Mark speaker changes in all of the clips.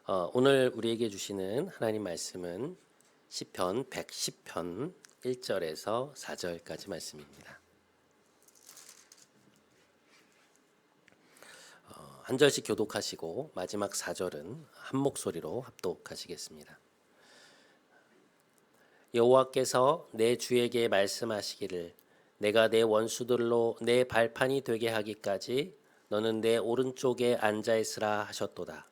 Speaker 1: 오늘 우리에게 주시는 하나님 말씀은 시편 110편 1절에서 4절까지 말씀입니다. 한 절씩 교독하시고 마지막 4절은 한 목소리로 합독하시겠습니다. 여호와께서 내 주에게 말씀하시기를 내가 내 원수들로 내 발판이 되게 하기까지 너는 내 오른쪽에 앉아 있으라 하셨도다.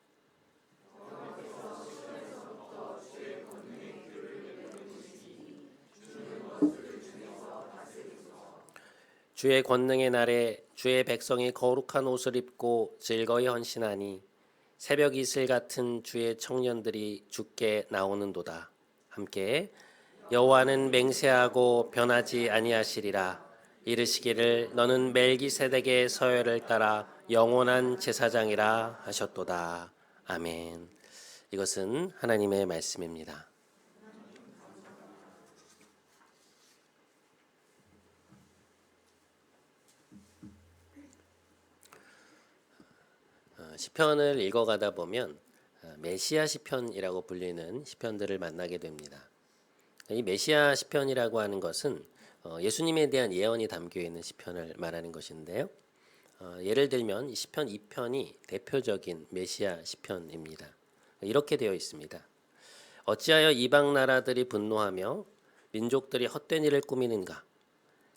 Speaker 1: 주의 권능의 날에 주의 백성이 거룩한 옷을 입고 즐거이 헌신하니 새벽 이슬 같은 주의 청년들이 주께 나오는도다. 함께 여호와는 맹세하고 변하지 아니하시리라. 이르시기를 너는 멜기세덱의 서열을 따라 영원한 제사장이라 하셨도다. 아멘. 이것은 하나님의 말씀입니다. 시편을 읽어가다 보면 메시아 시편이라고 불리는 시편들을 만나게 됩니다. 이 메시아 시편이라고 하는 것은 예수님에 대한 예언이 담겨 있는 시편을 말하는 것인데요. 예를 들면 이 시편 2편이 대표적인 메시아 시편입니다. 이렇게 되어 있습니다. 어찌하여 이방 나라들이 분노하며 민족들이 헛된 일을 꾸미는가?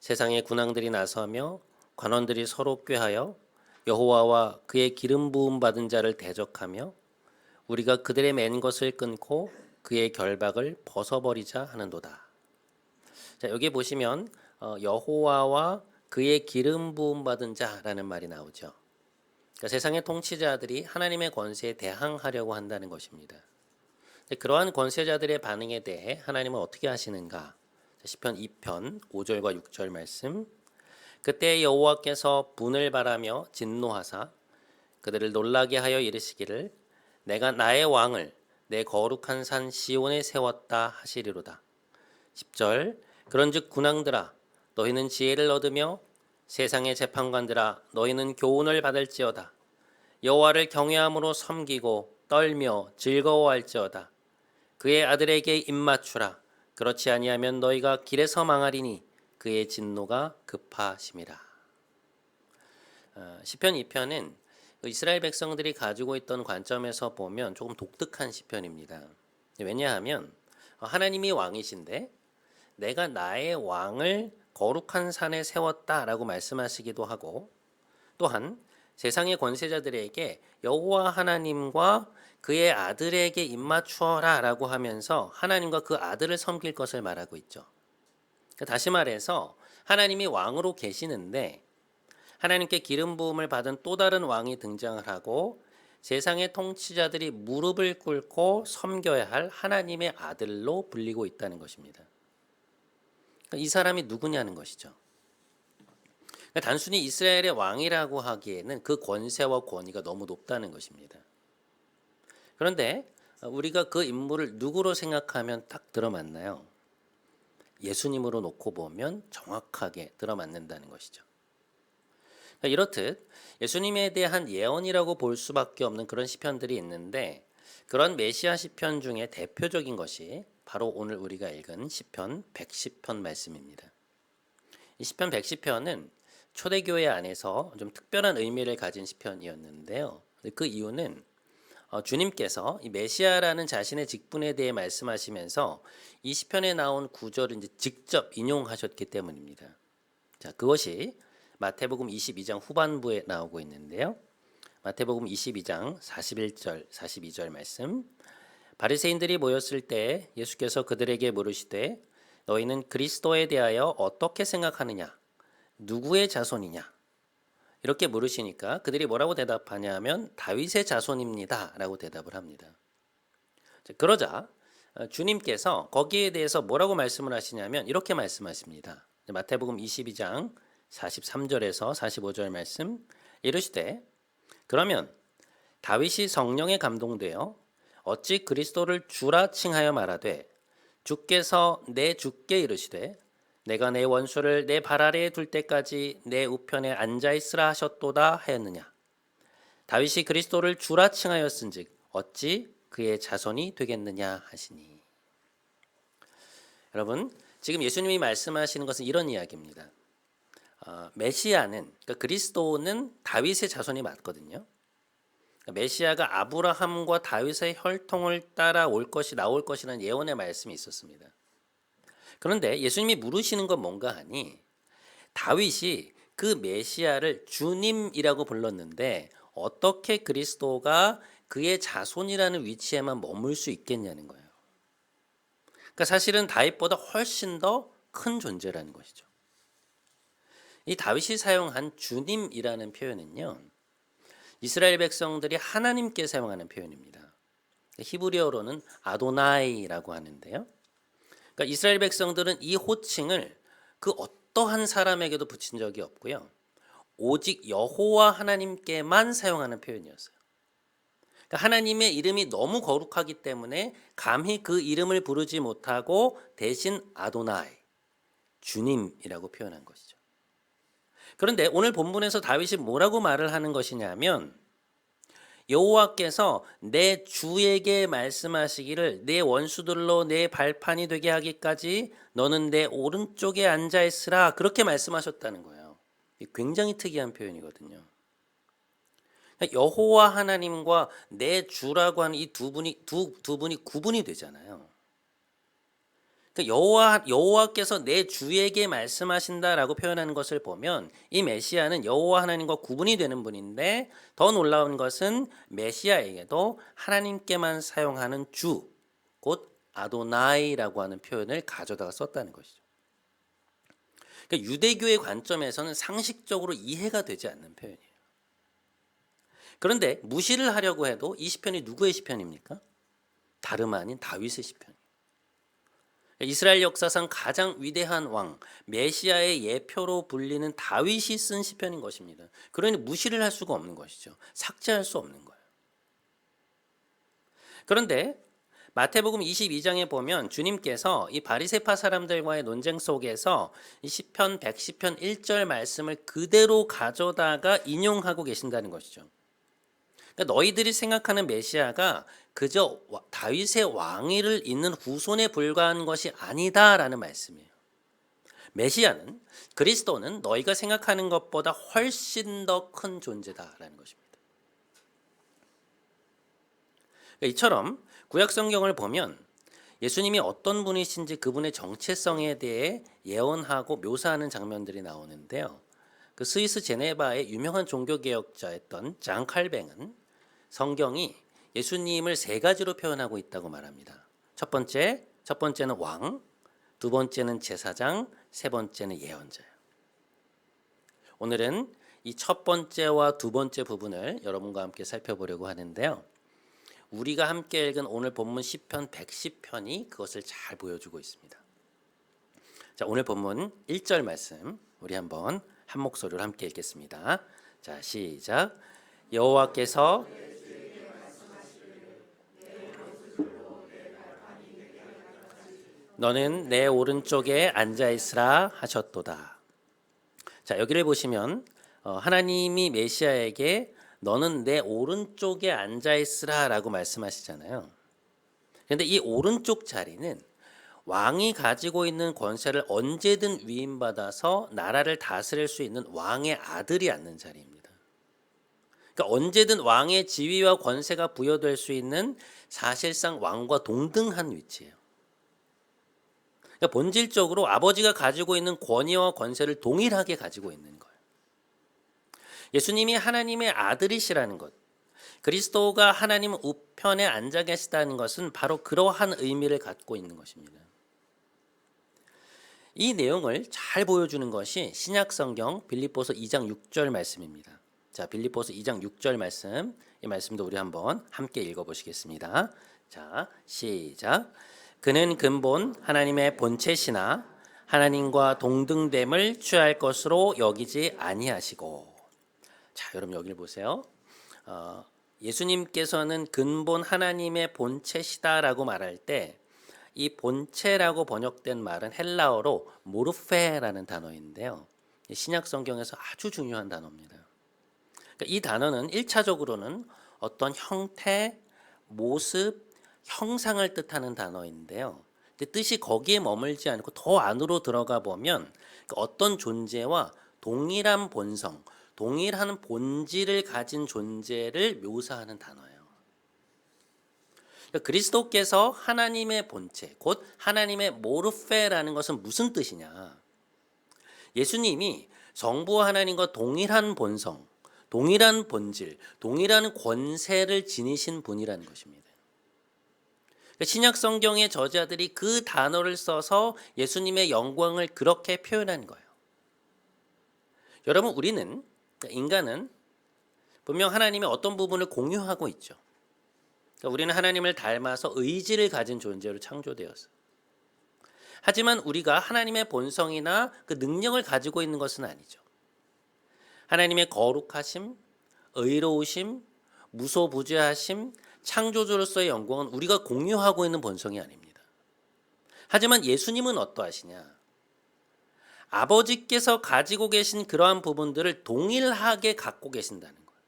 Speaker 1: 세상의 군왕들이 나서며 관원들이 서로 꾀하여 여호와와 그의 기름 부음 받은 자를 대적하며 우리가 그들의 맨 것을 끊고 그의 결박을 벗어버리자 하는도다. 자, 여기 보시면 여호와와 그의 기름 부음 받은 자라는 말이 나오죠. 그러니까 세상의 통치자들이 하나님의 권세에 대항하려고 한다는 것입니다. 그러한 권세자들의 반응에 대해 하나님은 어떻게 하시는가? 시편 2편 5절과 6절 말씀. 그때 여호와께서 분을 바라며 진노하사 그들을 놀라게 하여 이르시기를 내가 나의 왕을 내 거룩한 산 시온에 세웠다 하시리로다. 10절 그런즉 군왕들아 너희는 지혜를 얻으며 세상의 재판관들아 너희는 교훈을 받을지어다. 여호와를 경외함으로 섬기고 떨며 즐거워할지어다. 그의 아들에게 입맞추라. 그렇지 아니하면 너희가 길에서 망하리니 그의 진노가 급하심이라. 시편 2편은 이스라엘 백성들이 가지고 있던 관점에서 보면 조금 독특한 시편입니다. 왜냐하면 하나님이 왕이신데 내가 나의 왕을 거룩한 산에 세웠다라고 말씀하시기도 하고 또한 세상의 권세자들에게 여호와 하나님과 그의 아들에게 입맞추어라라고 하면서 하나님과 그 아들을 섬길 것을 말하고 있죠. 다시 말해서 하나님이 왕으로 계시는데 하나님께 기름 부음을 받은 또 다른 왕이 등장을 하고 세상의 통치자들이 무릎을 꿇고 섬겨야 할 하나님의 아들로 불리고 있다는 것입니다. 이 사람이 누구냐는 것이죠. 단순히 이스라엘의 왕이라고 하기에는 그 권세와 권위가 너무 높다는 것입니다. 그런데 우리가 그 인물을 누구로 생각하면 딱 들어맞나요? 예수님으로 놓고 보면 정확하게 들어맞는다는 것이죠. 이렇듯 예수님에 대한 예언이라고 볼 수밖에 없는 그런 시편들이 있는데 그런 메시아 시편 중에 대표적인 것이 바로 오늘 우리가 읽은 시편 110편 말씀입니다. 이 시편 110편은 초대교회 안에서 좀 특별한 의미를 가진 시편이었는데요. 그 이유는 주님께서 이 메시아라는 자신의 직분에 대해 말씀하시면서 이 시편에 나온 구절을 이제 직접 인용하셨기 때문입니다. 자, 그것이 마태복음 22장 후반부에 나오고 있는데요. 마태복음 22장 41절, 42절 말씀. 바리새인들이 모였을 때 예수께서 그들에게 물으시되 너희는 그리스도에 대하여 어떻게 생각하느냐? 누구의 자손이냐? 이렇게 물으시니까 그들이 뭐라고 대답하냐 하면 다윗의 자손입니다 라고 대답을 합니다. 그러자 주님께서 거기에 대해서 뭐라고 말씀을 하시냐면 이렇게 말씀하십니다. 마태복음 22장 43절에서 45절 말씀. 이르시되 그러면 다윗이 성령에 감동되어 어찌 그리스도를 주라 칭하여 말하되 주께서 내 주께 이르시되 내가 내 원수를 내 발 아래에 둘 때까지 내 우편에 앉아 있으라 하셨도다 하였느냐. 다윗이 그리스도를 주라 칭하였은즉 어찌 그의 자손이 되겠느냐 하시니. 여러분, 지금 예수님이 말씀하시는 것은 이런 이야기입니다. 메시아는, 그러니까 그리스도는 다윗의 자손이 맞거든요. 메시아가 아브라함과 다윗의 혈통을 따라 나올 것이라는 예언의 말씀이 있었습니다. 그런데 예수님이 물으시는 건 뭔가 하니, 다윗이 그 메시아를 주님이라고 불렀는데 어떻게 그리스도가 그의 자손이라는 위치에만 머물 수 있겠냐는 거예요. 그러니까 사실은 다윗보다 훨씬 더 큰 존재라는 것이죠. 이 다윗이 사용한 주님이라는 표현은요, 이스라엘 백성들이 하나님께 사용하는 표현입니다. 히브리어로는 아도나이라고 하는데요. 그러니까 이스라엘 백성들은 이 호칭을 그 어떠한 사람에게도 붙인 적이 없고요. 오직 여호와 하나님께만 사용하는 표현이었어요. 그러니까 하나님의 이름이 너무 거룩하기 때문에 감히 그 이름을 부르지 못하고 대신 아도나이, 주님이라고 표현한 것이죠. 그런데 오늘 본문에서 다윗이 뭐라고 말을 하는 것이냐면, 여호와께서 내 주에게 말씀하시기를 내 원수들로 내 발판이 되게 하기까지 너는 내 오른쪽에 앉아 있으라, 그렇게 말씀하셨다는 거예요. 굉장히 특이한 표현이거든요. 여호와 하나님과 내 주라고 하는 이 두 분이 구분이 되잖아요. 여호와께서 내 주에게 말씀하신다라고 표현하는 것을 보면 이 메시아는 여호와 하나님과 구분이 되는 분인데, 더 놀라운 것은 메시아에게도 하나님께만 사용하는 주, 곧 아도나이라고 하는 표현을 가져다가 썼다는 것이죠. 그러니까 유대교의 관점에서는 상식적으로 이해가 되지 않는 표현이에요. 그런데 무시를 하려고 해도 이 시편이 누구의 시편입니까? 다름 아닌 다윗의 시편. 이스라엘 역사상 가장 위대한 왕, 메시아의 예표로 불리는 다윗이 쓴 시편인 것입니다. 그러니 무시를 할 수가 없는 것이죠. 삭제할 수 없는 거예요. 그런데 마태복음 22장에 보면 주님께서 이 바리새파 사람들과의 논쟁 속에서 이 시편 110편 1절 말씀을 그대로 가져다가 인용하고 계신다는 것이죠. 그러니까 너희들이 생각하는 메시아가 그저 다윗의 왕위를 잇는 후손에 불과한 것이 아니다라는 말씀이에요. 메시아는, 그리스도는 너희가 생각하는 것보다 훨씬 더 큰 존재다라는 것입니다. 이처럼 구약 성경을 보면 예수님이 어떤 분이신지 그분의 정체성에 대해 예언하고 묘사하는 장면들이 나오는데요. 그 스위스 제네바의 유명한 종교개혁자였던 장 칼뱅은 성경이 예수님을 세 가지로 표현하고 있다고 말합니다. 첫 번째는 왕, 두 번째는 제사장, 세 번째는 예언자예요. 오늘은 이 첫 번째와 두 번째 부분을 여러분과 함께 살펴보려고 하는데요. 우리가 함께 읽은 오늘 본문 시편 110편이 그것을 잘 보여주고 있습니다. 자, 오늘 본문 1절 말씀 우리 한번 한 목소리로 함께 읽겠습니다. 자, 시작. 여호와께서 너는 내 오른쪽에 앉아 있으라 하셨도다. 자, 여기를 보시면 하나님이 메시아에게 너는 내 오른쪽에 앉아 있으라라고 말씀하시잖아요. 그런데 이 오른쪽 자리는 왕이 가지고 있는 권세를 언제든 위임받아서 나라를 다스릴 수 있는 왕의 아들이 앉는 자리입니다. 그러니까 언제든 왕의 지위와 권세가 부여될 수 있는 사실상 왕과 동등한 위치예요. 그러니까 본질적으로 아버지가 가지고 있는 권위와 권세를 동일하게 가지고 있는 거예요. 예수님이 하나님의 아들이시라는 것, 그리스도가 하나님 우편에 앉아 계시다는 것은 바로 그러한 의미를 갖고 있는 것입니다. 이 내용을 잘 보여주는 것이 신약성경 빌립보서 2장 6절 말씀입니다. 자, 빌립보서 2장 6절 말씀, 이 말씀도 우리 한번 함께 읽어보시겠습니다. 자, 시작. 그는 근본 하나님의 본체시나 하나님과 동등됨을 취할 것으로 여기지 아니하시고. 자, 여러분 여기를 보세요. 예수님께서는 근본 하나님의 본체시다라고 말할 때 이 본체라고 번역된 말은 헬라어로 모르페라는 단어인데요. 신약 성경에서 아주 중요한 단어입니다. 그러니까 이 단어는 1차적으로는 어떤 형태, 모습, 형상을 뜻하는 단어인데요. 근데 뜻이 거기에 머물지 않고 더 안으로 들어가 보면 어떤 존재와 동일한 본성, 동일한 본질을 가진 존재를 묘사하는 단어예요. 그리스도께서 하나님의 본체, 곧 하나님의 모르페라는 것은 무슨 뜻이냐? 예수님이 성부와 하나님과 동일한 본성, 동일한 본질, 동일한 권세를 지니신 분이라는 것입니다. 신약 성경의 저자들이 그 단어를 써서 예수님의 영광을 그렇게 표현한 거예요. 여러분, 인간은 분명 하나님의 어떤 부분을 공유하고 있죠. 우리는 하나님을 닮아서 의지를 가진 존재로 창조되었어요. 하지만 우리가 하나님의 본성이나 그 능력을 가지고 있는 것은 아니죠. 하나님의 거룩하심, 의로우심, 무소부재하심, 창조주로서의 영광은 우리가 공유하고 있는 본성이 아닙니다. 하지만 예수님은 어떠하시냐? 아버지께서 가지고 계신 그러한 부분들을 동일하게 갖고 계신다는 거예요.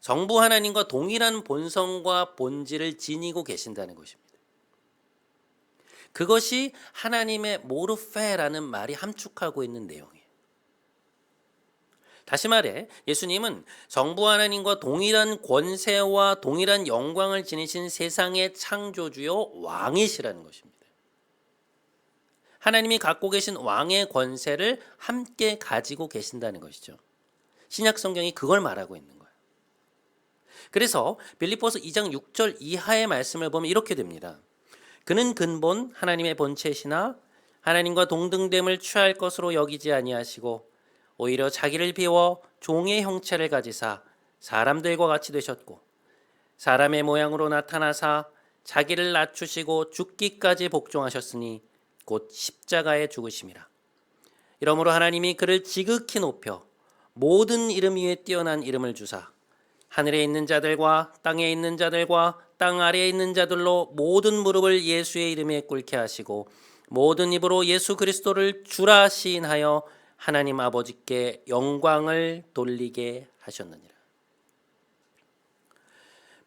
Speaker 1: 성부 하나님과 동일한 본성과 본질을 지니고 계신다는 것입니다. 그것이 하나님의 모르페라는 말이 함축하고 있는 내용이에요. 다시 말해 예수님은 성부 하나님과 동일한 권세와 동일한 영광을 지니신 세상의 창조주요 왕이시라는 것입니다. 하나님이 갖고 계신 왕의 권세를 함께 가지고 계신다는 것이죠. 신약 성경이 그걸 말하고 있는 거예요. 그래서 빌립보서 2장 6절 이하의 말씀을 보면 이렇게 됩니다. 그는 근본 하나님의 본체시나 하나님과 동등됨을 취할 것으로 여기지 아니하시고 오히려 자기를 비워 종의 형체를 가지사 사람들과 같이 되셨고 사람의 모양으로 나타나사 자기를 낮추시고 죽기까지 복종하셨으니 곧 십자가에 죽으심이라. 이러므로 하나님이 그를 지극히 높여 모든 이름 위에 뛰어난 이름을 주사 하늘에 있는 자들과 땅에 있는 자들과 땅 아래에 있는 자들로 모든 무릎을 예수의 이름에 꿇게 하시고 모든 입으로 예수 그리스도를 주라 시인하여 하나님 아버지께 영광을 돌리게 하셨느니라.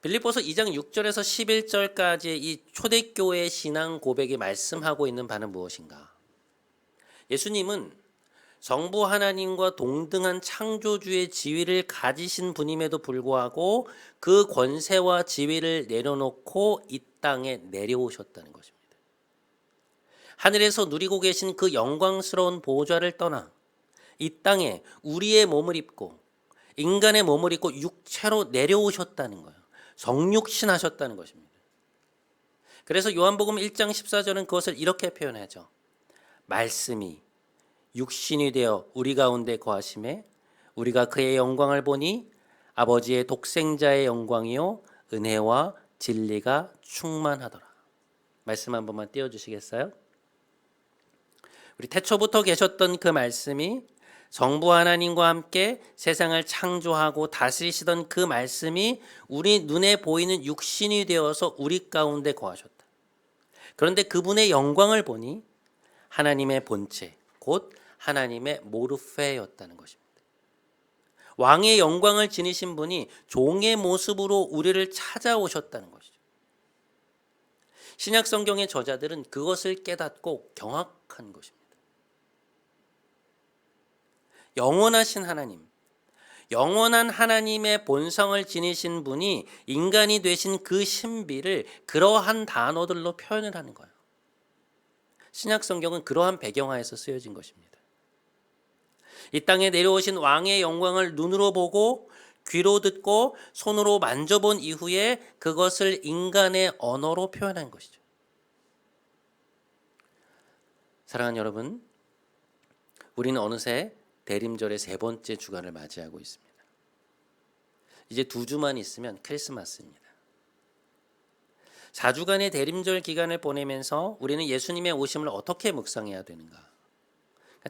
Speaker 1: 빌립보서 2장 6절에서 11절까지의 이 초대교회의 신앙 고백이 말씀하고 있는 바는 무엇인가? 예수님은 성부 하나님과 동등한 창조주의 지위를 가지신 분임에도 불구하고 그 권세와 지위를 내려놓고 이 땅에 내려오셨다는 것입니다. 하늘에서 누리고 계신 그 영광스러운 보좌를 떠나 이 땅에 우리의 몸을 입고 인간의 몸을 입고 육체로 내려오셨다는 거예요. 성육신하셨다는 것입니다. 그래서 요한복음 1장 14절은 그것을 이렇게 표현하죠. 말씀이 육신이 되어 우리 가운데 거하심에 우리가 그의 영광을 보니 아버지의 독생자의 영광이요 은혜와 진리가 충만하더라. 말씀 한 번만 띄워주시겠어요? 우리 태초부터 계셨던 그 말씀이 성부 하나님과 함께 세상을 창조하고 다스리시던 그 말씀이 우리 눈에 보이는 육신이 되어서 우리 가운데 거하셨다. 그런데 그분의 영광을 보니 하나님의 본체, 곧 하나님의 모르페였다는 것입니다. 왕의 영광을 지니신 분이 종의 모습으로 우리를 찾아오셨다는 것이죠. 신약 성경의 저자들은 그것을 깨닫고 경악한 것입니다. 영원하신 하나님, 영원한 하나님의 본성을 지니신 분이 인간이 되신 그 신비를 그러한 단어들로 표현을 하는 거예요. 신약 성경은 그러한 배경하에서 쓰여진 것입니다. 이 땅에 내려오신 왕의 영광을 눈으로 보고 귀로 듣고 손으로 만져본 이후에 그것을 인간의 언어로 표현한 것이죠. 사랑하는 여러분, 우리는 어느새 대림절의 세 번째 주간을 맞이하고 있습니다. 이제 2주만 있으면 크리스마스입니다. 4주간의 대림절 기간을 보내면서 우리는 예수님의 오심을 어떻게 묵상해야 되는가?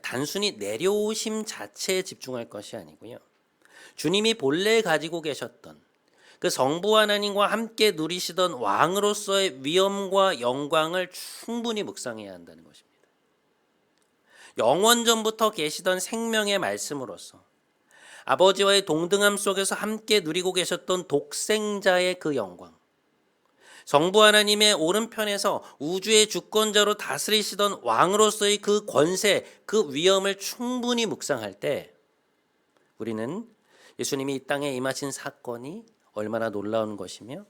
Speaker 1: 단순히 내려오심 자체에 집중할 것이 아니고요. 주님이 본래 가지고 계셨던 그 성부 하나님과 함께 누리시던 왕으로서의 위엄과 영광을 충분히 묵상해야 한다는 것입니다. 영원전부터 계시던 생명의 말씀으로서 아버지와의 동등함 속에서 함께 누리고 계셨던 독생자의 그 영광, 성부 하나님의 오른편에서 우주의 주권자로 다스리시던 왕으로서의 그 권세, 그 위엄을 충분히 묵상할 때 우리는 예수님이 이 땅에 임하신 사건이 얼마나 놀라운 것이며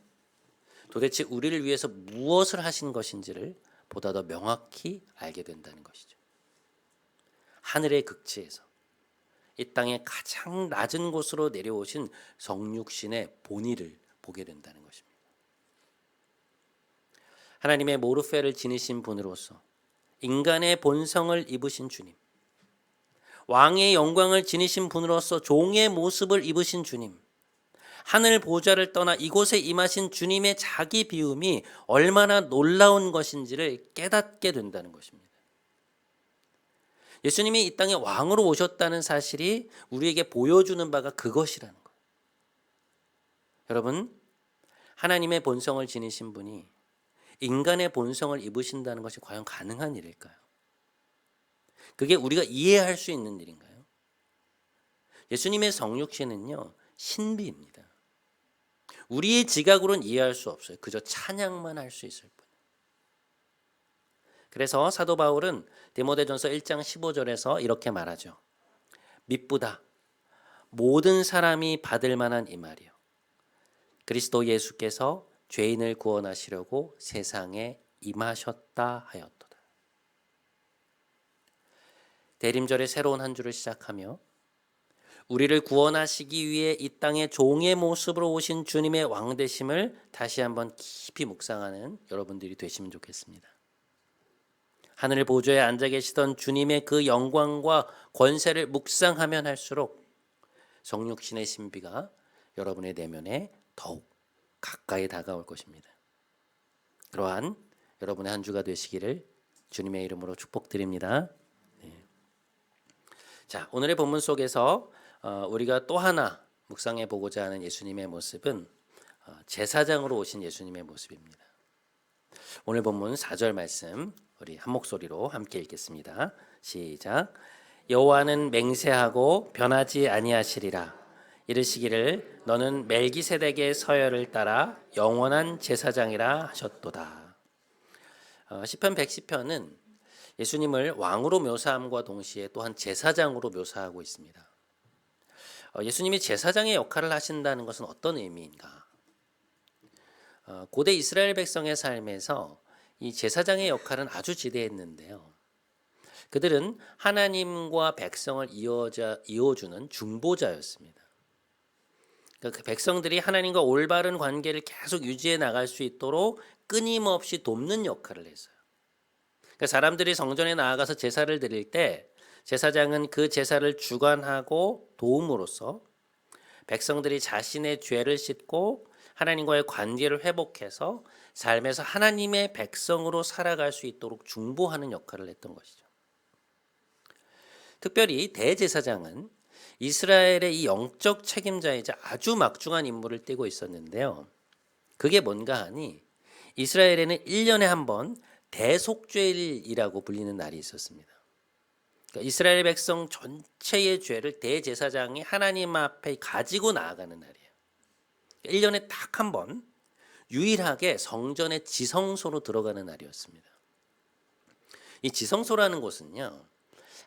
Speaker 1: 도대체 우리를 위해서 무엇을 하신 것인지를 보다 더 명확히 알게 된다는 것이죠. 하늘의 극치에서 이 땅의 가장 낮은 곳으로 내려오신 성육신의 본의를 보게 된다는 것입니다. 하나님의 모르페를 지니신 분으로서 인간의 본성을 입으신 주님, 왕의 영광을 지니신 분으로서 종의 모습을 입으신 주님, 하늘 보좌를 떠나 이곳에 임하신 주님의 자기 비움이 얼마나 놀라운 것인지를 깨닫게 된다는 것입니다. 예수님이 이 땅에 왕으로 오셨다는 사실이 우리에게 보여주는 바가 그것이라는 거예요. 여러분, 하나님의 본성을 지니신 분이 인간의 본성을 입으신다는 것이 과연 가능한 일일까요? 그게 우리가 이해할 수 있는 일인가요? 예수님의 성육신은요, 신비입니다. 우리의 지각으로는 이해할 수 없어요. 그저 찬양만 할 수 있을 뿐. 그래서 사도 바울은 디모데전서 1장 15절에서 이렇게 말하죠. 미쁘다. 모든 사람이 받을 만한 이 말이요. 그리스도 예수께서 죄인을 구원하시려고 세상에 임하셨다 하였도다. 대림절의 새로운 한 주를 시작하며 우리를 구원하시기 위해 이 땅에 종의 모습으로 오신 주님의 왕되심을 다시 한번 깊이 묵상하는 여러분들이 되시면 좋겠습니다. 하늘 보좌에 앉아 계시던 주님의 그 영광과 권세를 묵상하면 할수록 성육신의 신비가 여러분의 내면에 더욱 가까이 다가올 것입니다. 그러한 여러분의 한 주가 되시기를 주님의 이름으로 축복드립니다. 자, 오늘의 본문 속에서 우리가 또 하나 묵상해 보고자 하는 예수님의 모습은 제사장으로 오신 예수님의 모습입니다. 오늘 본문 4절 말씀 우리 한 목소리로 함께 읽겠습니다. 시작. 여호와는 맹세하고 변하지 아니하시리라. 이르시기를 너는 멜기세덱의 서열을 따라 영원한 제사장이라 하셨도다. 시편 110편은 예수님을 왕으로 묘사함과 동시에 또한 제사장으로 묘사하고 있습니다. 예수님이 제사장의 역할을 하신다는 것은 어떤 의미인가? 고대 이스라엘 백성의 삶에서 이 제사장의 역할은 아주 지대했는데요. 그들은 하나님과 백성을 이어주는 중보자였습니다. 그 백성들이 하나님과 올바른 관계를 계속 유지해 나갈 수 있도록 끊임없이 돕는 역할을 했어요. 그러니까 사람들이 성전에 나아가서 제사를 드릴 때 제사장은 그 제사를 주관하고 도움으로써 백성들이 자신의 죄를 씻고 하나님과의 관계를 회복해서 삶에서 하나님의 백성으로 살아갈 수 있도록 중보하는 역할을 했던 것이죠. 특별히 대제사장은 이스라엘의 이 영적 책임자이자 아주 막중한 임무를 띠고 있었는데요. 그게 뭔가 하니 이스라엘에는 1년에 한 번 대속죄일이라고 불리는 날이 있었습니다. 그러니까 이스라엘 백성 전체의 죄를 대제사장이 하나님 앞에 가지고 나아가는 날이에요. 1년에 딱 한 번 유일하게 성전의 지성소로 들어가는 날이었습니다. 이 지성소라는 곳은요,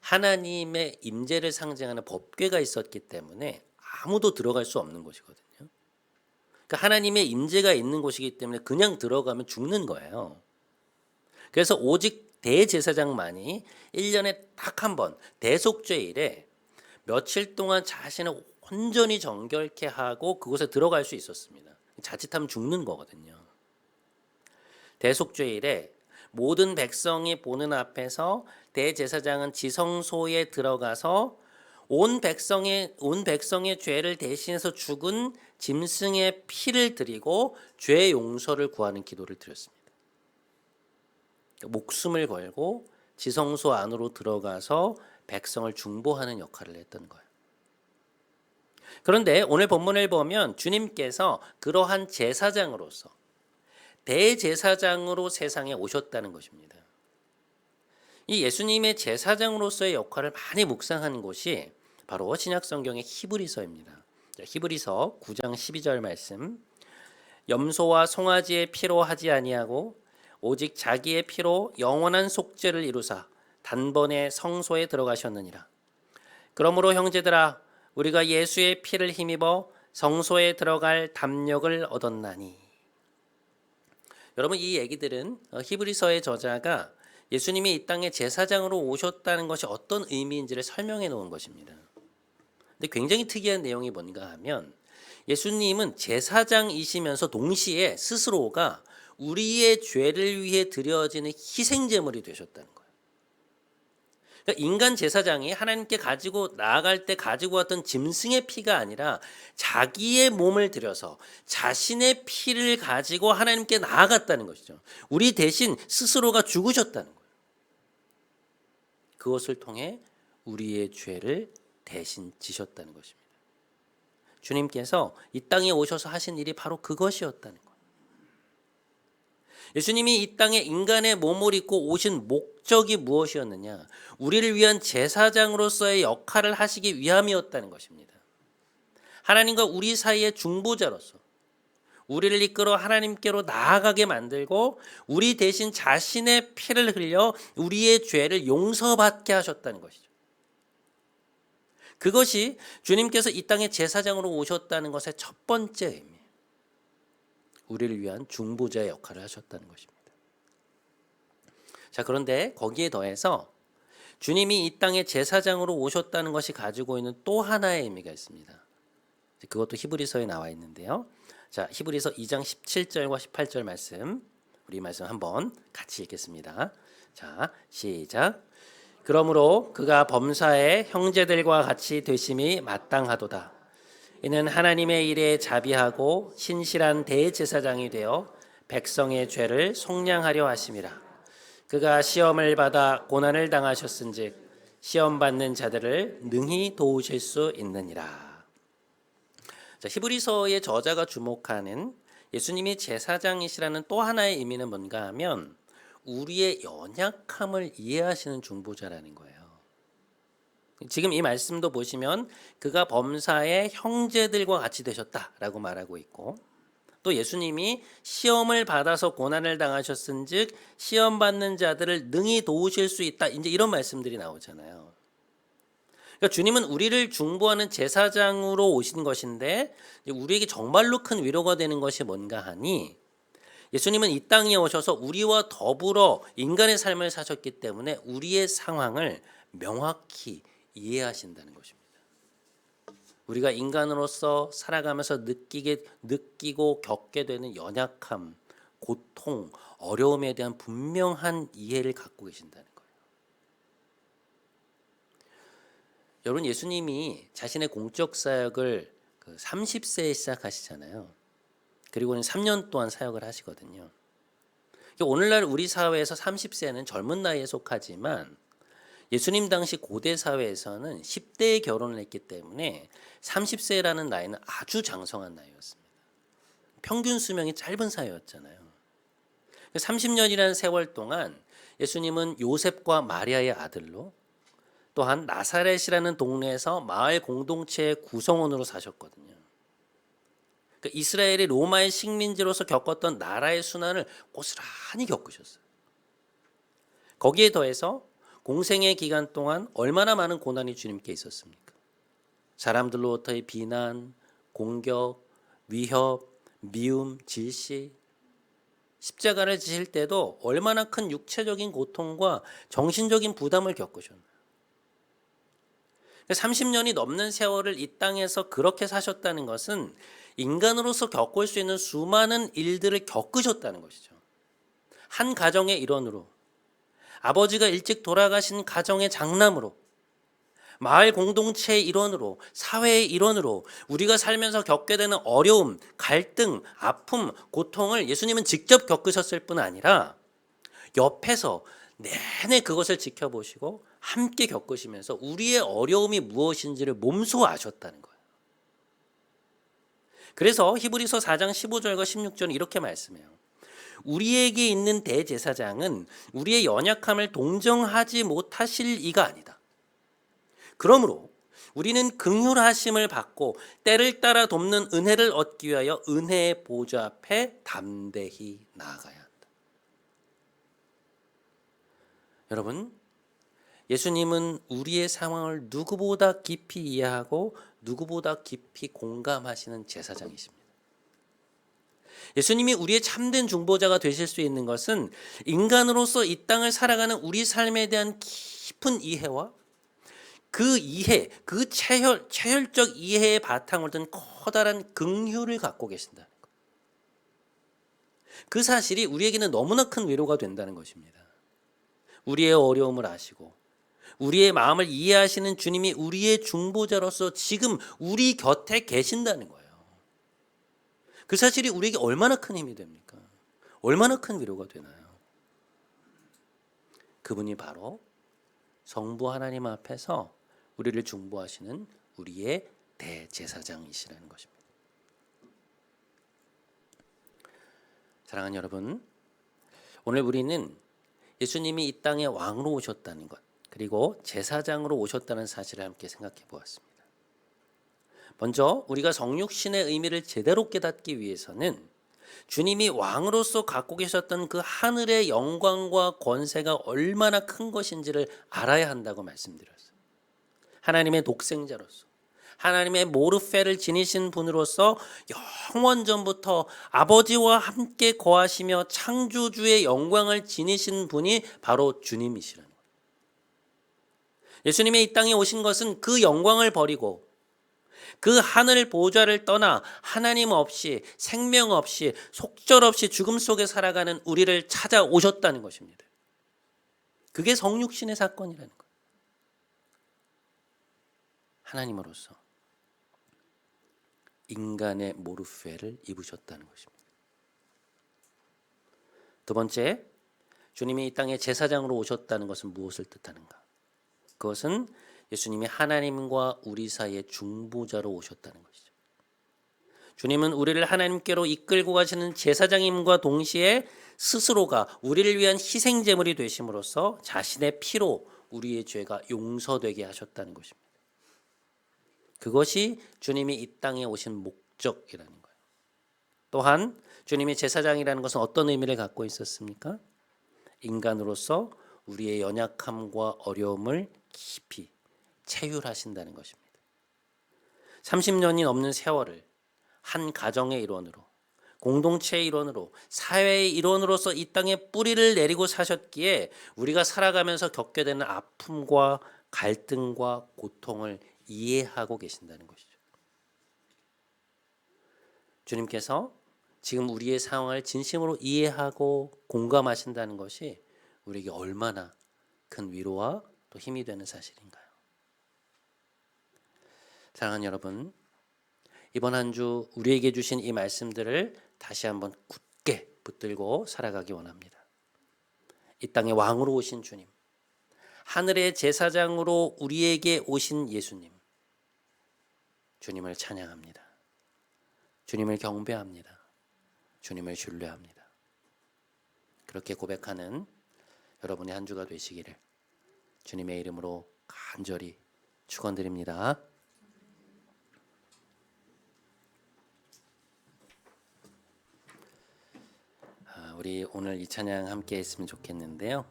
Speaker 1: 하나님의 임재를 상징하는 법궤가 있었기 때문에 아무도 들어갈 수 없는 곳이거든요. 그러니까 하나님의 임재가 있는 곳이기 때문에 그냥 들어가면 죽는 거예요. 그래서 오직 대제사장만이 1년에 딱 한 번 대속죄일에 며칠 동안 자신을 온전히 정결케 하고 그곳에 들어갈 수 있었습니다. 자칫하면 죽는 거거든요. 대속죄일에 모든 백성이 보는 앞에서 대제사장은 지성소에 들어가서 온 백성의 죄를 대신해서 죽은 짐승의 피를 드리고 죄 용서를 구하는 기도를 드렸습니다. 목숨을 걸고 지성소 안으로 들어가서 백성을 중보하는 역할을 했던 거예요. 그런데 오늘 본문을 보면 주님께서 그러한 제사장으로서 대제사장으로 세상에 오셨다는 것입니다. 이 예수님의 제사장으로서의 역할을 많이 묵상한 곳이 바로 신약 성경의 히브리서입니다. 히브리서 9장 12절 말씀. 염소와 송아지의 피로 하지 아니하고 오직 자기의 피로 영원한 속죄를 이루사 단번에 성소에 들어가셨느니라. 그러므로 형제들아 우리가 예수의 피를 힘입어 성소에 들어갈 담력을 얻었나니. 여러분, 이 얘기들은 히브리서의 저자가 예수님이 이 땅에 제사장으로 오셨다는 것이 어떤 의미인지를 설명해 놓은 것입니다. 근데 굉장히 특이한 내용이 뭔가 하면 예수님은 제사장이시면서 동시에 스스로가 우리의 죄를 위해 드려지는 희생제물이 되셨다는 거예요. 그러니까 인간 제사장이 하나님께 가지고 나아갈 때 가지고 왔던 짐승의 피가 아니라 자기의 몸을 들여서 자신의 피를 가지고 하나님께 나아갔다는 것이죠. 우리 대신 스스로가 죽으셨다는 거예요. 그것을 통해 우리의 죄를 대신 지셨다는 것입니다. 주님께서 이 땅에 오셔서 하신 일이 바로 그것이었다는 거예요. 예수님이 이 땅에 인간의 몸을 입고 오신 목적이 무엇이었느냐? 우리를 위한 제사장으로서의 역할을 하시기 위함이었다는 것입니다. 하나님과 우리 사이의 중보자로서 우리를 이끌어 하나님께로 나아가게 만들고 우리 대신 자신의 피를 흘려 우리의 죄를 용서받게 하셨다는 것이죠. 그것이 주님께서 이 땅에 제사장으로 오셨다는 것의 첫 번째 의미예요. 우리를 위한 중보자의 역할을 하셨다는 것입니다. 자, 그런데 거기에 더해서 주님이 이 땅에 제사장으로 오셨다는 것이 가지고 있는 또 하나의 의미가 있습니다. 그것도 히브리서에 나와 있는데요. 자, 히브리서 2장 17절과 18절 말씀, 우리 말씀 한번 같이 읽겠습니다. 자, 시작. 그러므로 그가 범사의 형제들과 같이 되심이 마땅하도다. 이는 하나님의 일에 자비하고 신실한 대제사장이 되어 백성의 죄를 속량하려 하심이라. 그가 시험을 받아 고난을 당하셨은즉 시험 받는 자들을 능히 도우실 수 있느니라. 자, 히브리서의 저자가 주목하는 예수님이 제사장이시라는 또 하나의 의미는 뭔가 하면 우리의 연약함을 이해하시는 중보자라는 거예요. 지금 이 말씀도 보시면 그가 범사의 형제들과 같이 되셨다라고 말하고 있고, 또 예수님이 시험을 받아서 고난을 당하셨은즉 시험 받는 자들을 능히 도우실 수 있다, 이제 이런 말씀들이 나오잖아요. 그러니까 주님은 우리를 중보하는 제사장으로 오신 것인데 우리에게 정말로 큰 위로가 되는 것이 뭔가 하니, 예수님은 이 땅에 오셔서 우리와 더불어 인간의 삶을 사셨기 때문에 우리의 상황을 명확히 이해하신다는 것입니다. 우리가 인간으로서 살아가면서 느끼고 겪게 되는 연약함, 고통, 어려움에 대한 분명한 이해를 갖고 계신다는 거예요. 여러분, 예수님이 자신의 공적 사역을 30세에 시작하시잖아요. 그리고는 3년 동안 사역을 하시거든요. 오늘날 우리 사회에서 30세는 젊은 나이에 속하지만 예수님 당시 고대 사회에서는 10대에 결혼을 했기 때문에 30세라는 나이는 아주 장성한 나이였습니다. 평균 수명이 짧은 사회였잖아요. 30년이라는 세월 동안 예수님은 요셉과 마리아의 아들로, 또한 나사렛이라는 동네에서 마을 공동체의 구성원으로 사셨거든요. 이스라엘이 로마의 식민지로서 겪었던 나라의 순환을 고스란히 겪으셨어요. 거기에 더해서 공생의 기간 동안 얼마나 많은 고난이 주님께 있었습니까? 사람들로부터의 비난, 공격, 위협, 미움, 질시, 십자가를 지실 때도 얼마나 큰 육체적인 고통과 정신적인 부담을 겪으셨나요? 30년이 넘는 세월을 이 땅에서 그렇게 사셨다는 것은 인간으로서 겪을 수 있는 수많은 일들을 겪으셨다는 것이죠. 한 가정의 일원으로, 아버지가 일찍 돌아가신 가정의 장남으로, 마을 공동체의 일원으로, 사회의 일원으로 우리가 살면서 겪게 되는 어려움, 갈등, 아픔, 고통을 예수님은 직접 겪으셨을 뿐 아니라 옆에서 내내 그것을 지켜보시고 함께 겪으시면서 우리의 어려움이 무엇인지를 몸소 아셨다는 거예요. 그래서 히브리서 4장 15절과 16절은 이렇게 말씀해요. 우리에게 있는 대제사장은 우리의 연약함을 동정하지 못하실 이가 아니다. 그러므로 우리는 긍휼하심을 받고 때를 따라 돕는 은혜를 얻기 위하여 은혜의 보좌 앞에 담대히 나아가야 한다. 여러분, 예수님은 우리의 상황을 누구보다 깊이 이해하고 누구보다 깊이 공감하시는 제사장이십니다. 예수님이 우리의 참된 중보자가 되실 수 있는 것은 인간으로서 이 땅을 살아가는 우리 삶에 대한 깊은 이해와 그 이해, 그 체혈적 이해의 바탕을 둔 커다란 긍휼을 갖고 계신다는 것. 그 사실이 우리에게는 너무나 큰 위로가 된다는 것입니다. 우리의 어려움을 아시고 우리의 마음을 이해하시는 주님이 우리의 중보자로서 지금 우리 곁에 계신다는 거예요. 그 사실이 우리에게 얼마나 큰 힘이 됩니까? 얼마나 큰 위로가 되나요? 그분이 바로 성부 하나님 앞에서 우리를 중보하시는 우리의 대제사장이시라는 것입니다. 사랑하는 여러분, 오늘 우리는 예수님이 이 땅에 왕으로 오셨다는 것, 그리고 제사장으로 오셨다는 사실을 함께 생각해 보았습니다. 먼저 우리가 성육신의 의미를 제대로 깨닫기 위해서는 주님이 왕으로서 갖고 계셨던 그 하늘의 영광과 권세가 얼마나 큰 것인지를 알아야 한다고 말씀드렸어요. 하나님의 독생자로서, 하나님의 모르페를 지니신 분으로서 영원전부터 아버지와 함께 거하시며 창조주의 영광을 지니신 분이 바로 주님이시라는 거예요. 예수님이 이 땅에 오신 것은 그 영광을 버리고 그 하늘 보좌를 떠나 하나님 없이, 생명 없이, 속절없이 죽음 속에 살아가는 우리를 찾아오셨다는 것입니다. 그게 성육신의 사건이라는 거예요. 하나님으로서 인간의 모르페를 입으셨다는 것입니다. 두 번째, 주님이 이 땅에 제사장으로 오셨다는 것은 무엇을 뜻하는가? 그것은 예수님이 하나님과 우리 사이의 중보자로 오셨다는 것이죠. 주님은 우리를 하나님께로 이끌고 가시는 제사장임과 동시에 스스로가 우리를 위한 희생제물이 되심으로써 자신의 피로 우리의 죄가 용서되게 하셨다는 것입니다. 그것이 주님이 이 땅에 오신 목적이라는 거예요. 또한 주님이 제사장이라는 것은 어떤 의미를 갖고 있었습니까? 인간으로서 우리의 연약함과 어려움을 깊이 체휼하신다는 것입니다. 30년이 넘는 세월을 한 가정의 일원으로, 공동체의 일원으로, 사회의 일원으로서 이 땅에 뿌리를 내리고 사셨기에 우리가 살아가면서 겪게 되는 아픔과 갈등과 고통을 이해하고 계신다는 것이죠. 주님께서 지금 우리의 상황을 진심으로 이해하고 공감하신다는 것이 우리에게 얼마나 큰 위로와 또 힘이 되는 사실인가요? 사랑하는 여러분, 이번 한 주 우리에게 주신 이 말씀들을 다시 한번 굳게 붙들고 살아가기 원합니다. 이 땅에 왕으로 오신 주님, 하늘의 제사장으로 우리에게 오신 예수님, 주님을 찬양합니다. 주님을 경배합니다. 주님을 신뢰합니다. 그렇게 고백하는 여러분의 한 주가 되시기를 주님의 이름으로 간절히 축원드립니다. 우리 오늘 이 찬양 함께 했으면 좋겠는데요.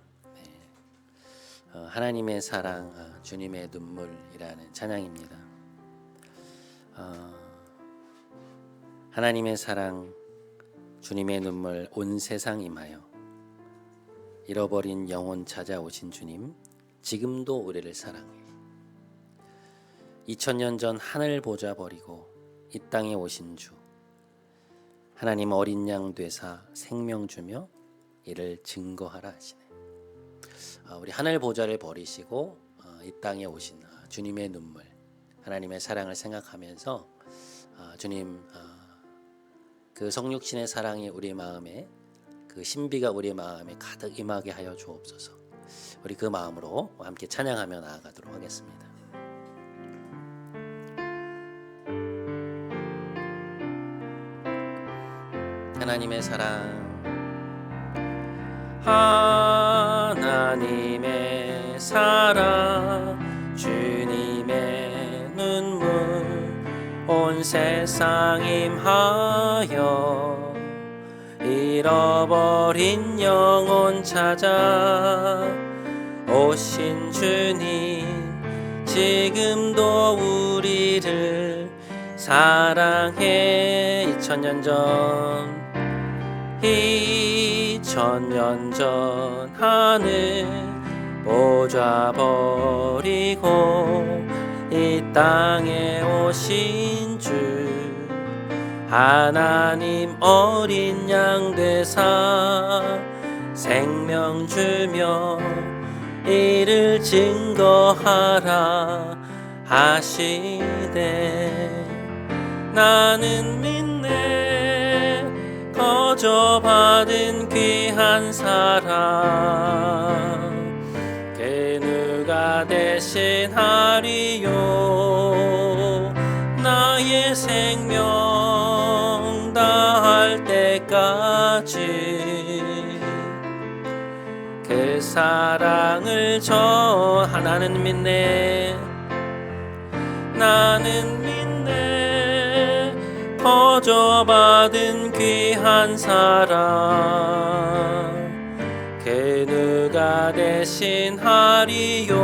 Speaker 1: 하나님의 사랑, 주님의 눈물이라는 찬양입니다. 하나님의 사랑, 주님의 눈물, 온 세상 임하여 잃어버린 영혼 찾아오신 주님, 지금도 우리를 사랑해. 2000년 전 하늘 보좌 버리고 이 땅에 오신 주, 하나님 어린 양 되사 생명 주며 이를 증거하라 하시네. 우리 하늘 보좌를 버리시고 이 땅에 오신 주님의 눈물, 하나님의 사랑을 생각하면서 주님 그 성육신의 사랑이 우리 마음에, 그 신비가 우리 마음에 가득 임하게 하여 주옵소서. 우리 그 마음으로 함께 찬양하며 나아가도록 하겠습니다. 하나님의 사랑, 하나님의 사랑, 주님의 세상 임하여 잃어버린 영혼 찾아 오신 주님, 지금도 우리를 사랑해. 2000년 전 하늘 보좌 버리고 이 땅에 오신 주, 하나님 어린 양 되사 생명 주며 이를 증거하라 하시되, 나는 믿네 거저 받은 귀한 사랑 그 누가 대신하리요. 나의 생명 다할 때까지 그 사랑을 나는 믿네, 나는 믿네 거저 받은 귀한 사랑 그 누가 대신하리요.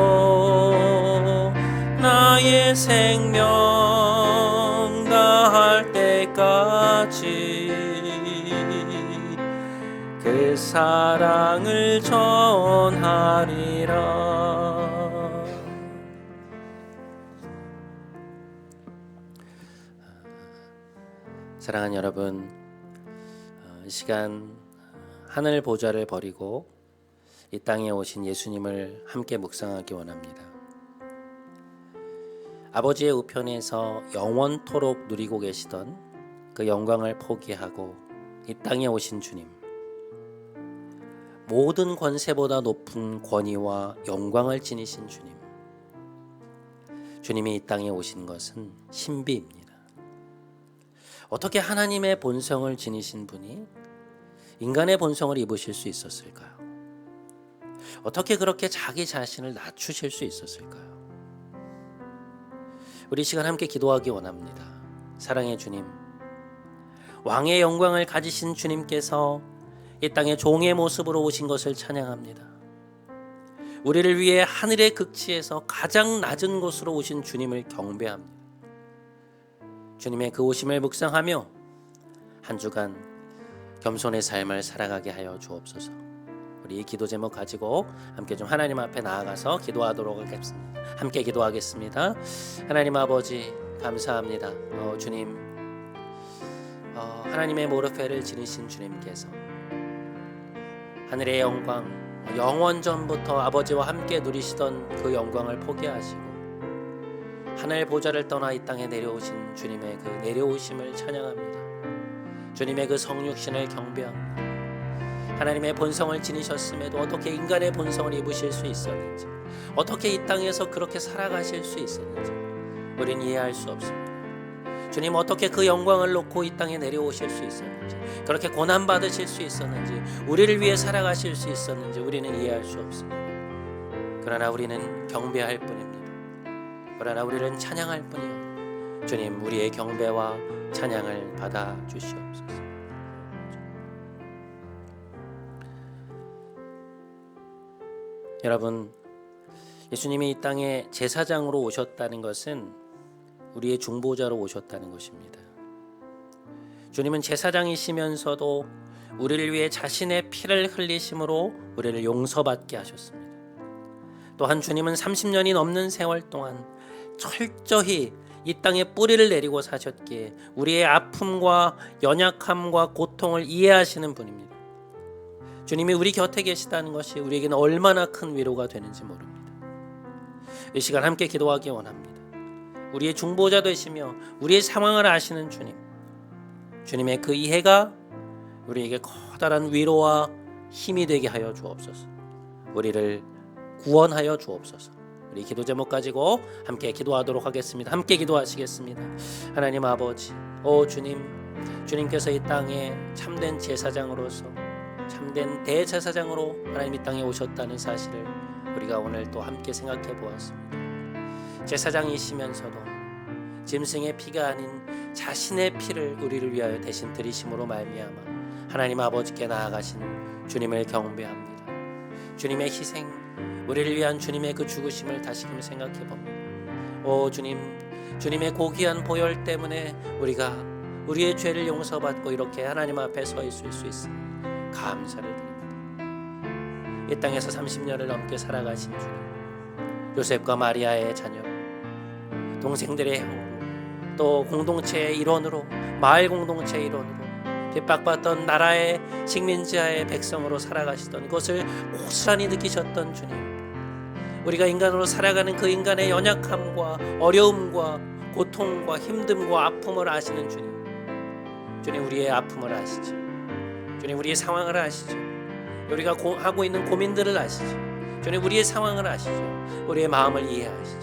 Speaker 1: 나의 생명 다할 때까지 그 사랑을 전하리라. 사랑하는 여러분, 이 시간 하늘 보좌를 버리고 이 땅에 오신 예수님을 함께 묵상하기 원합니다. 아버지의 우편에서 영원토록 누리고 계시던 그 영광을 포기하고 이 땅에 오신 주님, 모든 권세보다 높은 권위와 영광을 지니신 주님, 주님이 이 땅에 오신 것은 신비입니다. 어떻게 하나님의 본성을 지니신 분이 인간의 본성을 입으실 수 있었을까요? 어떻게 그렇게 자기 자신을 낮추실 수 있었을까요? 우리 시간 함께 기도하기 원합니다. 사랑의 주님, 왕의 영광을 가지신 주님께서 이 땅에 종의 모습으로 오신 것을 찬양합니다. 우리를 위해 하늘의 극치에서 가장 낮은 곳으로 오신 주님을 경배합니다. 주님의 그 오심을 묵상하며 한 주간 겸손의 삶을 살아가게 하여 주옵소서. 우리 이 기도 제목 가지고 함께 좀 하나님 앞에 나아가서 기도하도록 하겠습니다. 함께 기도하겠습니다. 하나님 아버지, 감사합니다. 주님, 하나님의 모르페를 지니신 주님께서 하늘의 영광, 영원 전부터 아버지와 함께 누리시던 그 영광을 포기하시고 하늘 보좌를 떠나 이 땅에 내려오신 주님의 그 내려오심을 찬양합니다. 주님의 그 성육신을 경배합니다. 하나님의 본성을 지니셨음에도 어떻게 인간의 본성을 입으실 수 있었는지, 어떻게 이 땅에서 그렇게 살아가실 수 있었는지 우리는 이해할 수 없습니다. 주님, 어떻게 그 영광을 놓고 이 땅에 내려오실 수 있었는지, 그렇게 고난받으실 수 있었는지, 우리를 위해 살아가실 수 있었는지 우리는 이해할 수 없습니다. 그러나 우리는 경배할 뿐입니다. 그러나 우리는 찬양할 뿐이요. 주님, 우리의 경배와 찬양을 받아 주시옵소서. 여러분, 예수님이 이 땅에 제사장으로 오셨다는 것은 우리의 중보자로 오셨다는 것입니다. 주님은 제사장이시면서도 우리를 위해 자신의 피를 흘리심으로 우리를 용서받게 하셨습니다. 또한 주님은 30년이 넘는 세월 동안 철저히 이 땅에 뿌리를 내리고 사셨기에 우리의 아픔과 연약함과 고통을 이해하시는 분입니다. 주님이 우리 곁에 계시다는 것이 우리에게는 얼마나 큰 위로가 되는지 모릅니다. 이 시간 함께 기도하기 원합니다. 우리의 중보자 되시며 우리의 상황을 아시는 주님, 주님의 그 이해가 우리에게 커다란 위로와 힘이 되게 하여 주옵소서. 우리를 구원하여 주옵소서. 우리 기도 제목 가지고 함께 기도하도록 하겠습니다. 함께 기도하시겠습니다. 하나님 아버지, 주님께서 이 땅에 참된 제사장으로서, 참된 대제사장으로 하나님 이 땅에 오셨다는 사실을 우리가 오늘 또 함께 생각해 보았습니다. 제사장이시면서도 짐승의 피가 아닌 자신의 피를 우리를 위하여 대신 들이심으로 말미암아 하나님 아버지께 나아가신 주님을 경배합니다. 주님의 희생, 우리를 위한 주님의 그 죽으심을 다시금 생각해 봅니다. 오 주님, 주님의 고귀한 보혈 때문에 우리가 우리의 죄를 용서받고 이렇게 하나님 앞에 서 있을 수 있습니다. 감사를 드립니다. 이 땅에서 30년을 넘게 살아가신 주님, 요셉과 마리아의 자녀, 동생들의 형으로, 또 공동체의 일원으로, 마을 공동체의 일원으로, 핍박받던 나라의 식민지하의 백성으로 살아가시던 것을 고스란히 느끼셨던 주님, 우리가 인간으로 살아가는 그 인간의 연약함과 어려움과 고통과 힘듦과 아픔을 아시는 주님, 주님 우리의 아픔을 아시죠. 주님 우리의 상황을 아시죠. 우리가 하고 있는 고민들을 아시죠. 주님 우리의 상황을 아시죠. 우리의 마음을 이해하시죠.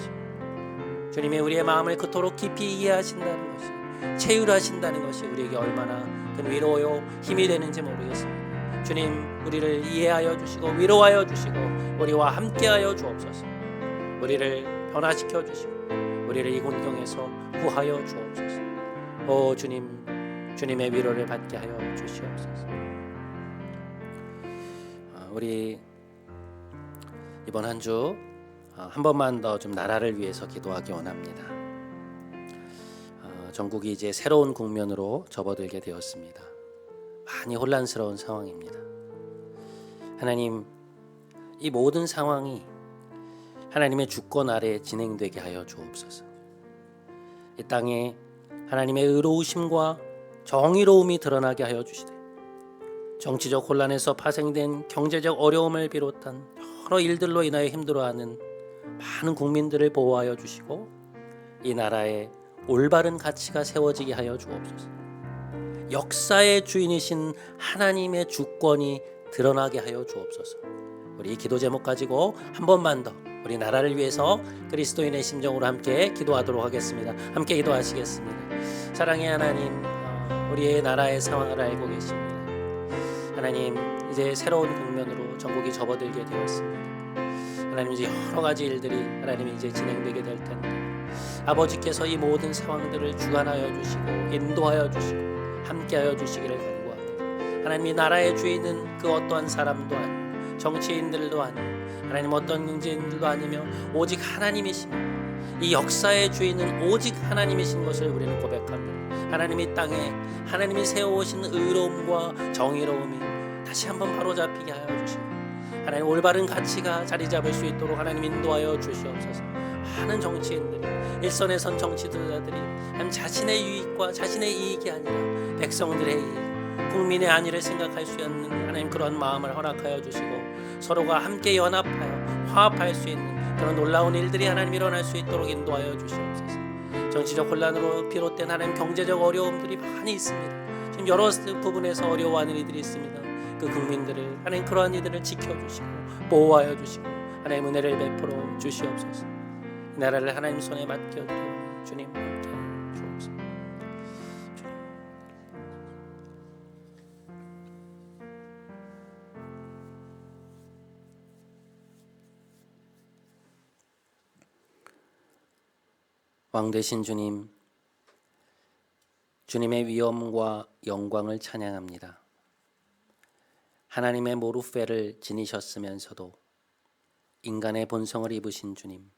Speaker 1: 주님이 우리의 마음을 그토록 깊이 이해하신다는 것이, 체휼하신다는 것이 우리에게 얼마나 큰 위로요 힘이 되는지 모르겠습니다. 주님 우리를 이해하여 주시고 위로하여 주시고 우리와 함께하여 주옵소서. 우리를 변화시켜 주시고 우리를 이 곤경에서 구하여 주옵소서. 오 주님, 주님의 위로를 받게 하여 주시옵소서. 우리 이번 한 주 한 번만 더 좀 나라를 위해서 기도하기 원합니다. 전국이 이제 새로운 국면으로 접어들게 되었습니다. 많이 혼란스러운 상황입니다. 하나님, 이 모든 상황이 하나님의 주권 아래에 진행되게 하여 주옵소서. 이 땅에 하나님의 의로우심과 정의로움이 드러나게 하여 주시되, 정치적 혼란에서 파생된 경제적 어려움을 비롯한 여러 일들로 인하여 힘들어하는 많은 국민들을 보호하여 주시고 이 나라에 올바른 가치가 세워지게 하여 주옵소서. 역사의 주인이신 하나님의 주권이 드러나게 하여 주옵소서. 우리 이 기도 제목 가지고 한 번만 더 우리 나라를 위해서 그리스도인의 심정으로 함께 기도하도록 하겠습니다. 함께 기도하시겠습니다. 사랑의 하나님, 우리의 나라의 상황을 알고 계십니다. 하나님, 이제 새로운 국면으로 전국이 접어들게 되었습니다. 하나님, 이제 여러 가지 일들이 하나님이 이제 진행되게 될 텐데 아버지께서 이 모든 상황들을 주관하여 주시고 인도하여 주시고 함께하여 주시기를 간구합니다. 하나님, 이 나라의 주인은 그 어떠한 사람도 아니고 정치인들도 아니고 하나님 어떤 문제인들도 아니며 오직 하나님이십니다. 이 역사의 주인은 오직 하나님이신 것을 우리는 고백합니다. 하나님, 이 땅에 하나님이 세워오신 의로움과 정의로움이 다시 한번 바로잡히게 하여 주시고 하나님 올바른 가치가 자리 잡을 수 있도록 하나님 인도하여 주시옵소서. 많은 정치인들이, 일선에 선 정치자들이 하나님 자신의 유익과 자신의 이익이 아니라 백성들의 이익, 국민의 안위를 생각할 수 있는 하나님 그런 마음을 허락하여 주시고 서로가 함께 연합하여 화합할 수 있는 그런 놀라운 일들이 하나님 일어날 수 있도록 인도하여 주시옵소서. 정치적 혼란으로 비롯된 하나님 경제적 어려움들이 많이 있습니다. 지금 여러 부분에서 어려워하는 이들이 있습니다. 그 국민들을 하나님 그러한 이들을 지켜주시고 보호하여 주시고 하나님 은혜를 베풀어 주시옵소서. 이 나라를 하나님 손에 맡겨드리오니 주님 함께 주옵소서. 왕 되신 주님, 주님의 위엄과 영광을 찬양합니다. 하나님의 모르페를 지니셨으면서도 인간의 본성을 입으신 주님,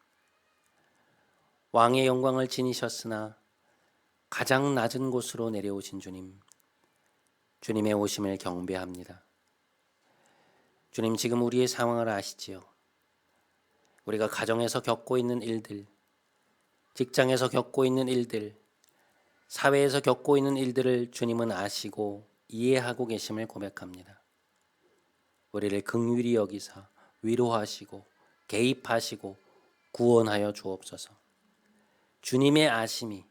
Speaker 1: 왕의 영광을 지니셨으나 가장 낮은 곳으로 내려오신 주님, 주님의 오심을 경배합니다. 주님, 지금 우리의 상황을 아시지요. 우리가 가정에서 겪고 있는 일들, 직장에서 겪고 있는 일들, 사회에서 겪고 있는 일들을 주님은 아시고 이해하고 계심을 고백합니다. 우리를 긍휼히 여기사 위로하시고 개입하시고 구원하여 주옵소서. 주님의 아심이,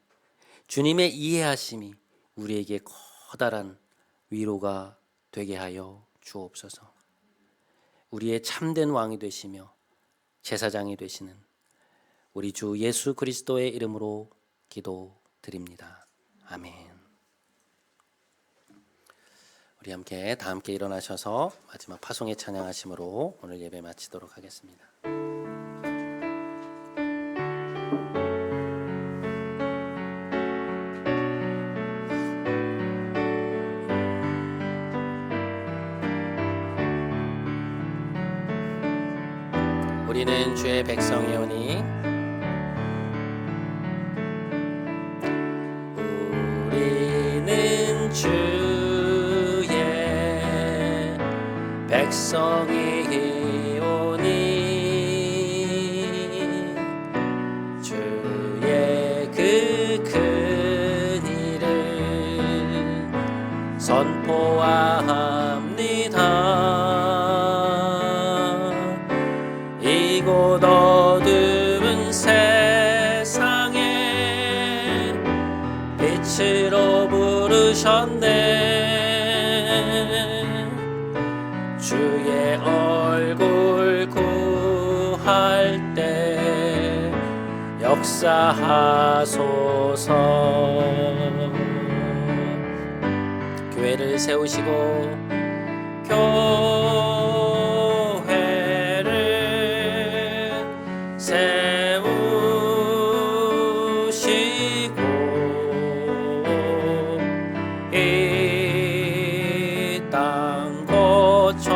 Speaker 1: 주님의 이해하심이 우리에게 커다란 위로가 되게 하여 주옵소서. 우리의 참된 왕이 되시며 제사장이 되시는 우리 주 예수 그리스도의 이름으로 기도드립니다. 아멘. 우리 다 함께 일어나셔서 마지막 파송의 찬양하심으로 오늘 예배 마치도록 하겠습니다. 우리는 주의 백성이오니 우리는 주의 백성이오니 주의 그 큰 일을 선포합니다. 이곳 어두운 세상에 빛으로 부르셨네. 주의 얼굴 구할 때 역사하소서. 교회를 세우시고 교회를 세우시고 이 땅 고쳐주소서.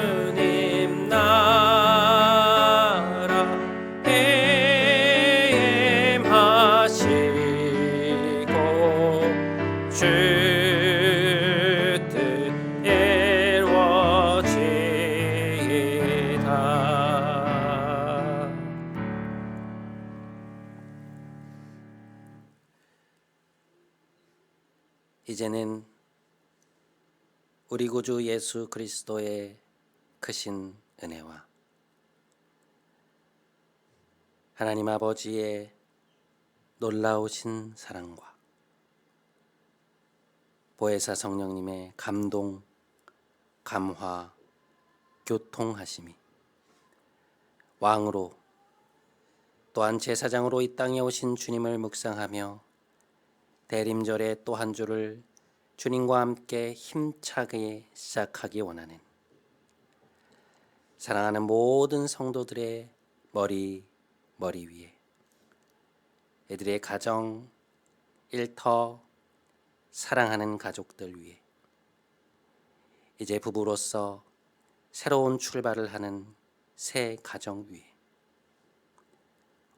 Speaker 1: 주님 나라 임하시고 주 뜻 이루어지이다. 이제는 우리 구주 예수 그리스도의 크신 은혜와 하나님 아버지의 놀라우신 사랑과 보혜사 성령님의 감동, 감화, 교통하심이 왕으로 또한 제사장으로 이 땅에 오신 주님을 묵상하며 대림절의 또 한 주를 주님과 함께 힘차게 시작하기 원하는 사랑하는 모든 성도들의 머리 위에, 애들의 가정, 일터, 사랑하는 가족들 위에, 이제 부부로서 새로운 출발을 하는 새 가정 위에,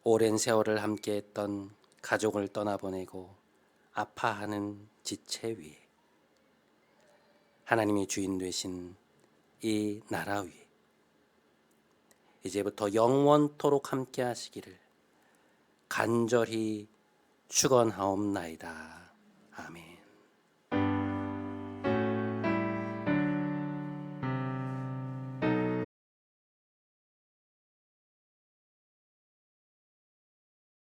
Speaker 1: 오랜 세월을 함께했던 가족을 떠나보내고 아파하는 지체 위에, 하나님이 주인 되신 이 나라 위에 이제부터 영원토록 함께 하시기를 간절히 축원하옵나이다. 아멘.